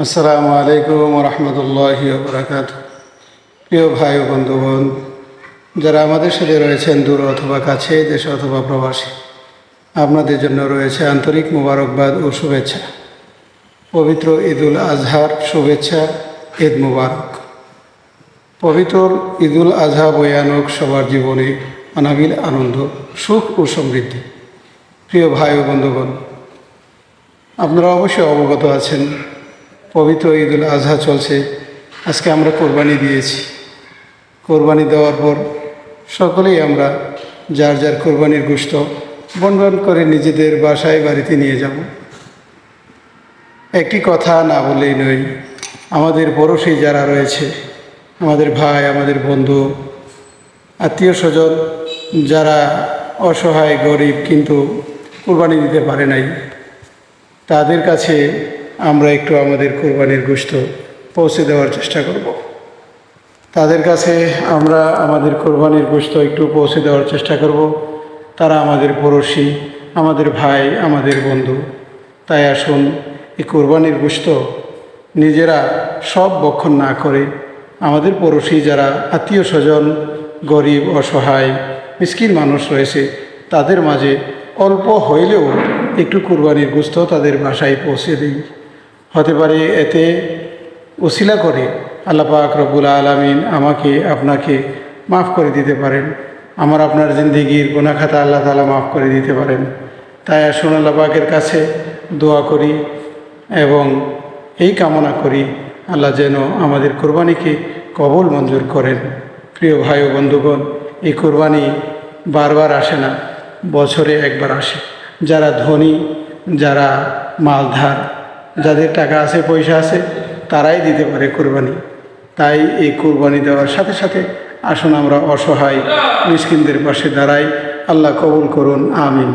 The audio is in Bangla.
আসসালামু আলাইকুম রহমতুল্লাহি ওয়া বারাকাতুহু। প্রিয় ভাই ও বন্ধুগণ, যারা আমাদের সাথে রয়েছেন দূর অথবা কাছে, দেশে অথবা প্রবাসী, আপনাদের জন্য রয়েছে আন্তরিক মোবারকবাদ ও শুভেচ্ছা। পবিত্র ঈদুল আজহার শুভেচ্ছা। ঈদ মুবারক। পবিত্র ঈদুল আজহা বয়ানক সবার জীবনে অনাবিল আনন্দ, সুখ ও সমৃদ্ধি। প্রিয় ভাই ও বন্ধুগণ, আপনারা অবশ্যই অবগত আছেন, পবিত্র ঈদুল আজহা চলছে। আজকে আমরা কোরবানি দিয়েছি। কোরবানি দেওয়ার পর সকলেই আমরা যার যার কোরবানির গোশত বন্টন করে নিজেদের বাসায় বাড়িতে নিয়ে যাব। একটি কথা না বললেই নয়, আমাদের পড়োশী যারা রয়েছে, আমাদের ভাই, আমাদের বন্ধু, আত্মীয় স্বজন যারা অসহায় গরিব কিন্তু কোরবানি দিতে পারে নাই, তাদের কাছে আমরা একটু আমাদের কোরবানির গোশত পৌঁছে দেওয়ার চেষ্টা করব। তাদের কাছে আমরা আমাদের কোরবানির গোশত একটু পৌঁছে দেওয়ার চেষ্টা করব। তারা আমাদের পড়োশী, আমাদের ভাই, আমাদের বন্ধু। তাই আসুন, এই কোরবানির গোশত নিজেরা সব ভক্ষণ না করে আমাদের পড়োশী যারা আত্মীয় স্বজন, গরিব, অসহায়, মিসকিন মানুষ রয়েছে, তাদের মাঝে অল্প হইলেও একটু কোরবানির গোশত তাদের বাসায় পৌঁছে দিই। হতে পারে এতে ওসিলা করে আল্লাহ পাক রব্বুল আলামিন আমাকে আপনাকে মাফ করে দিতে পারেন। আমার আপনার জিন্দেগির গুনাহ খাতা আল্লাহ তাআলা মাফ করে দিতে পারেন। তাই আসুন আল্লাহ পাকের কাছে দোয়া করি এবং এই কামনা করি, আল্লাহ যেন আমাদের কোরবানিকে কবুল মঞ্জুর করেন। প্রিয় ভাই ও বন্ধুগণ, এই কোরবানি বারবার আসে না, বছরে একবার আসে। যারা ধনী, যারা মালধার, যাদের টাকা আছে, পয়সা আছে, তারাই দিতে পারে কোরবানি। তাই এই কোরবানি দেওয়ার সাথে সাথে আসুন আমরা অসহায় মিসকিনদের পাশে দাঁড়াই। আল্লাহ কবুল করুন, আমিন।